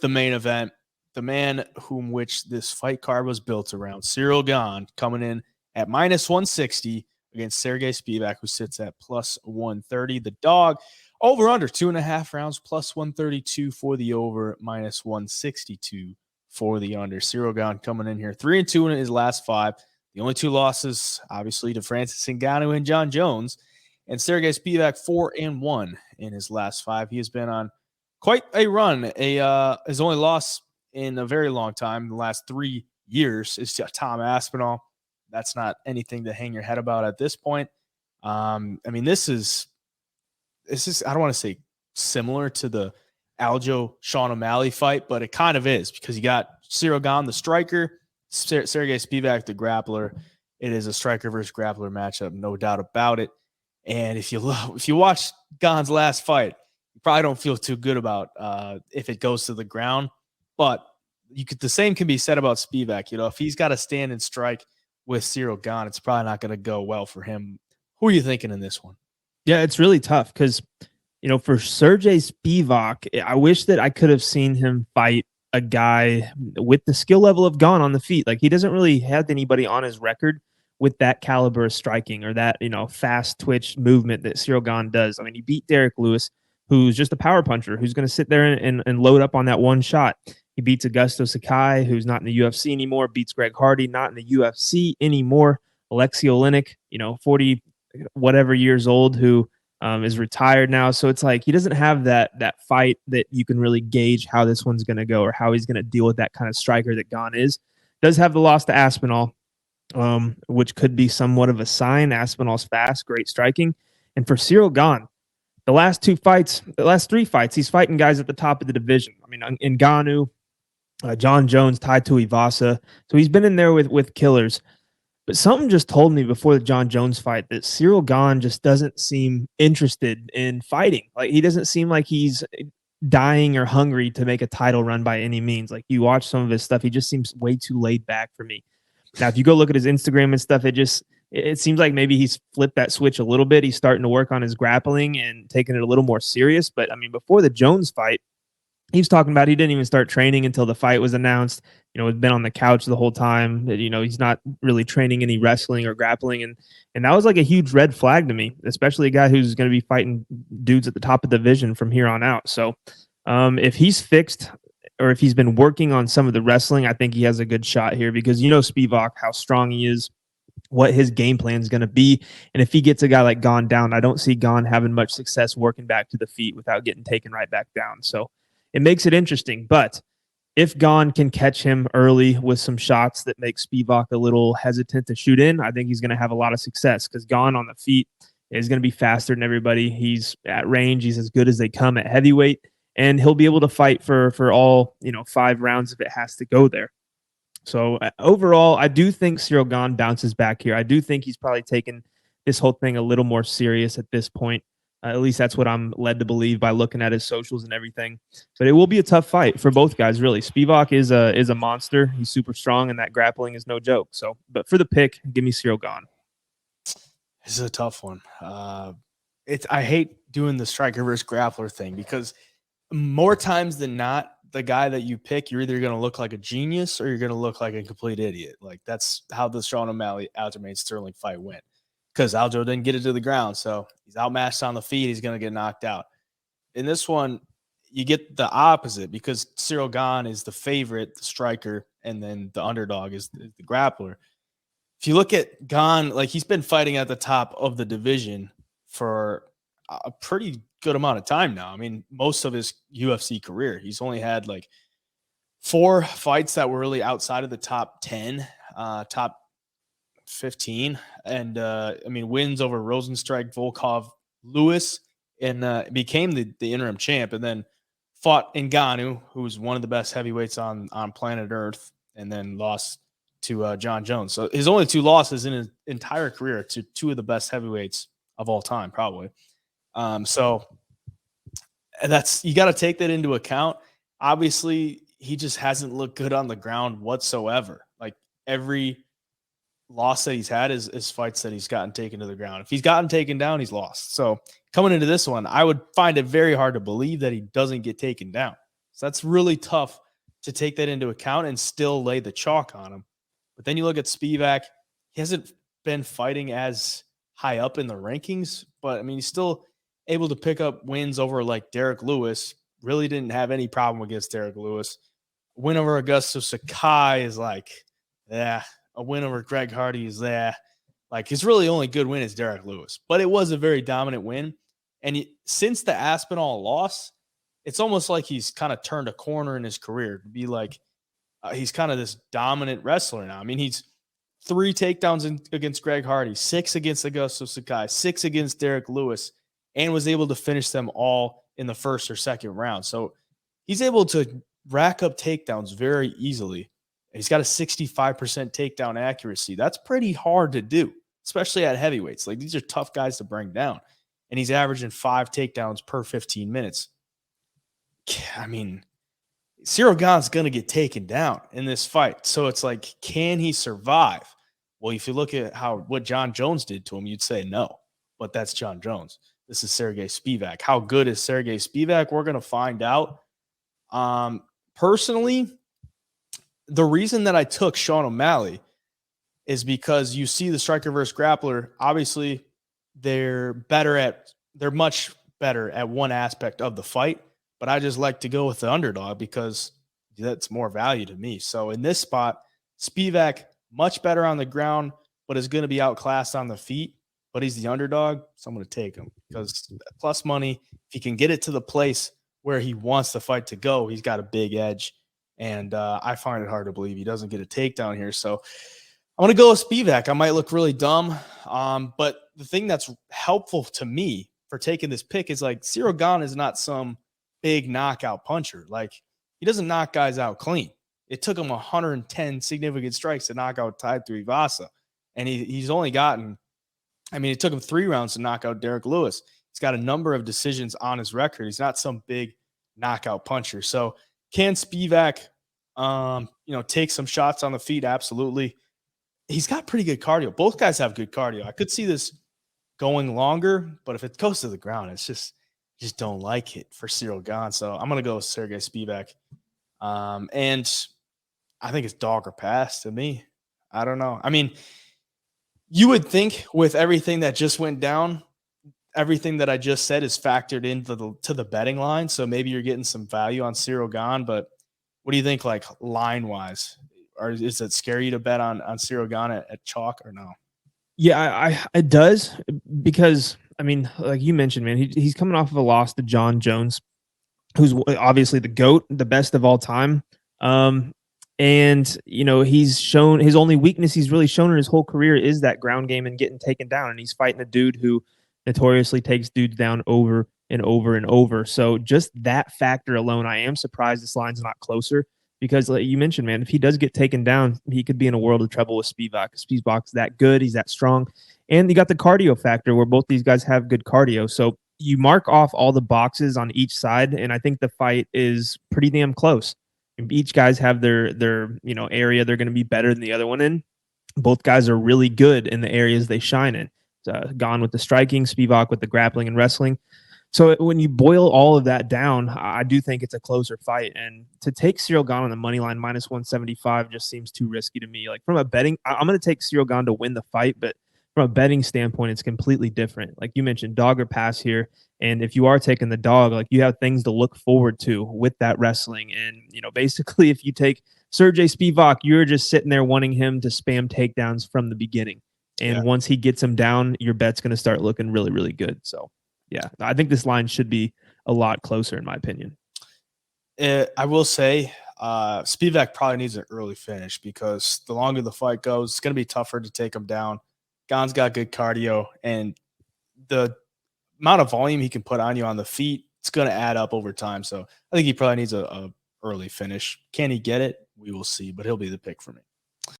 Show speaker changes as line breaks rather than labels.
the main event, the man whom which this fight card was built around, Ciryl Gane, coming in at minus 160 against Serghei Spivac, who sits at plus 130. The dog, over under 2.5 rounds, plus 132 for the over, minus 162 for the under. Ciryl Gane coming in here 3-2 in his last 5. The only 2 losses, obviously, to Francis Ngannou and John Jones. And Serghei Spivac 4-1 in his last 5. He has been on quite a run. His only loss in a very long time, the last 3 years, is to Tom Aspinall. That's not anything to hang your head about at this point. I mean, this is I don't want to say similar to the Aljo Sean O'Malley fight, but it kind of is, because you got Ciryl Gane, the striker, Serghei Spivac, the grappler. It is a striker versus grappler matchup, no doubt about it. And if you watch Gane's last fight, you probably don't feel too good about if it goes to the ground. But the same can be said about Spivac. You know, if he's got to stand and strike with Ciryl Gane, it's probably not going to go well for him. Who are you thinking in this one?
Yeah, it's really tough because, you know, for Serghei Spivac, I wish that I could have seen him fight a guy with the skill level of Gane on the feet. Like, he doesn't really have anybody on his record with that caliber of striking or that, you know, fast twitch movement that Ciryl Gane does. I mean, he beat Derek Lewis, who's just a power puncher, who's going to sit there and load up on that one shot. He beats Augusto Sakai, who's not in the UFC anymore, beats Greg Hardy, not in the UFC anymore. Alexei Oleinik, you know, 40 whatever years old, who is retired now. So it's like he doesn't have that fight that you can really gauge how this one's going to go or how he's going to deal with that kind of striker that Gane is. Does have the loss to Aspinall, which could be somewhat of a sign. Aspinall's fast, great striking. And for Ciryl Gane, the last 3 fights, he's fighting guys at the top of the division. I mean, Ngannou, John Jones, Tai Tuivasa. So he's been in there with killers. But something just told me before the John Jones fight that Ciryl Gane just doesn't seem interested in fighting. Like, he doesn't seem like he's dying or hungry to make a title run by any means. Like, you watch some of his stuff, he just seems way too laid back for me. Now, if you go look at his Instagram and stuff, it seems like maybe he's flipped that switch a little bit. He's starting to work on his grappling and taking it a little more serious. But I mean, before the Jones fight, he was talking about he didn't even start training until the fight was announced. You know, he's been on the couch the whole time. You know, he's not really training any wrestling or grappling. And that was like a huge red flag to me, especially a guy who's going to be fighting dudes at the top of the division from here on out. So if he's fixed, or if he's been working on some of the wrestling, I think he has a good shot here, because you know Spivac, how strong he is, what his game plan is going to be. And if he gets a guy like Gane down, I don't see Gane having much success working back to the feet without getting taken right back down. So it makes it interesting. But if Gane can catch him early with some shots that make Spivac a little hesitant to shoot in, I think he's going to have a lot of success, because Gane on the feet is going to be faster than everybody. He's at range. He's as good as they come at heavyweight, and he'll be able to fight for all, 5 rounds if it has to go there. So overall, I do think Ciryl Gane bounces back here. I do think he's probably taken this whole thing a little more serious at this point. At least that's what I'm led to believe by looking at his socials and everything. But it will be a tough fight for both guys, really. Spivac is a monster. He's super strong, and that grappling is no joke. So, but for the pick, give me Ciryl Gane.
This is a tough one. I hate doing the striker versus grappler thing, because more times than not, the guy that you pick, you're either going to look like a genius or you're going to look like a complete idiot. Like, that's how the Sean O'Malley Aljamain Sterling fight went, because Aljo didn't get it to the ground. So he's outmatched on the feet. He's going to get knocked out. In this one, you get the opposite, because Ciryl Gane is the favorite, the striker, and then the underdog is the grappler. If you look at Gane, like, he's been fighting at the top of the division for a pretty good amount of time now. I mean, most of his UFC career, he's only had like 4 fights that were really outside of the top 10, top 15. And I mean, wins over Rosenstrike, Volkov, Lewis, and became the interim champ, and then fought Ngannou, who's one of the best heavyweights on planet Earth, and then lost to John Jones. So his only 2 losses in his entire career to 2 of the best heavyweights of all time, probably. So that's, you got to take that into account. Obviously, he just hasn't looked good on the ground whatsoever. Like, every loss that he's had is fights that he's gotten taken to the ground. If he's gotten taken down, he's lost. So coming into this one, I would find it very hard to believe that he doesn't get taken down. So that's really tough to take that into account and still lay the chalk on him. But then you look at Spivac, he hasn't been fighting as high up in the rankings, but I mean, he's still able to pick up wins over like Derek Lewis. Really didn't have any problem against Derek Lewis. Win over Augusto Sakai is like, yeah. A win over Greg Hardy is there. Like, his really only good win is Derek Lewis, but it was a very dominant win. And since the Aspinall loss, it's almost like he's kind of turned a corner in his career to be like, he's kind of this dominant wrestler now. I mean, he's 3 takedowns against Greg Hardy, 6 against Augusto Sakai, 6 against Derek Lewis, and was able to finish them all in the first or second round. So he's able to rack up takedowns very easily. He's got a 65% takedown accuracy. That's pretty hard to do, especially at heavyweights. Like, these are tough guys to bring down. And he's averaging 5 takedowns per 15 minutes. I mean, Ciryl Gane's going to get taken down in this fight. So it's like, can he survive? Well, if you look at what John Jones did to him, you'd say no. But that's John Jones. This is Serghei Spivac. How good is Serghei Spivac? We're going to find out. Personally, the reason that I took Sean O'Malley is because you see the striker versus grappler. Obviously, they're much better at one aspect of the fight, but I just like to go with the underdog because that's more value to me. So in this spot, Spivac, much better on the ground, but is going to be outclassed on the feet, but he's the underdog, so I'm going to take him because plus money, if he can get it to the place where he wants the fight to go, he's got a big edge. And I find it hard to believe he doesn't get a takedown here. So I'm going to go with Spivac. I might look really dumb. But the thing that's helpful to me for taking this pick is like Ciryl Gane is not some big knockout puncher. Like, he doesn't knock guys out clean. It took him 110 significant strikes to knock out Tai Tuivasa. And he's only gotten, I mean, it took him 3 rounds to knock out Derek Lewis. He's got a number of decisions on his record. He's not some big knockout puncher. So can Spivac, take some shots on the feet? Absolutely. He's got pretty good cardio. Both guys have good cardio. I could see this going longer, but if it goes to the ground, it's just don't like it for Ciryl Gane. So I'm going to go with Serghei Spivac. And I think it's dog or pass to me. I don't know. I mean, you would think with everything that just went down, everything that I just said is factored into the betting line. So maybe you're getting some value on Ciryl Gane, but what do you think, like, line wise? Or is it scary to bet on Ciryl Gane at chalk or no?
Yeah, it does, because I mean, like you mentioned, man, he's coming off of a loss to John Jones, who's obviously the GOAT, the best of all time. And he's shown his only weakness he's really shown in his whole career is that ground game and getting taken down. And he's fighting a dude who notoriously takes dudes down over and over and over. So just that factor alone, I am surprised this line's not closer, because like you mentioned, man, if he does get taken down, he could be in a world of trouble with Spivac. Spivac's that good. He's that strong. And you got the cardio factor where both these guys have good cardio. So you mark off all the boxes on each side, and I think the fight is pretty damn close. Each guys have their area they're going to be better than the other one in. Both guys are really good in the areas they shine in. Gane with the striking, Spivac with the grappling and wrestling. So when you boil all of that down, I do think it's a closer fight. And to take Ciryl Gane on the money line minus 175 just seems too risky to me. Like, from a betting, I'm going to take Ciryl Gane to win the fight, but from a betting standpoint, it's completely different. Like you mentioned, dog or pass here. And if you are taking the dog, like, you have things to look forward to with that wrestling. And, basically, if you take Serghei Spivac, you're just sitting there wanting him to spam takedowns from the beginning. And once he gets him down, your bet's going to start looking really, really good. So, yeah, I think this line should be a lot closer, in my opinion.
I will say Spivac probably needs an early finish, because the longer the fight goes, it's going to be tougher to take him down. Gane's got good cardio, and the amount of volume he can put on you on the feet, it's going to add up over time. So I think he probably needs a early finish. Can he get it? We will see, but he'll be the pick for me.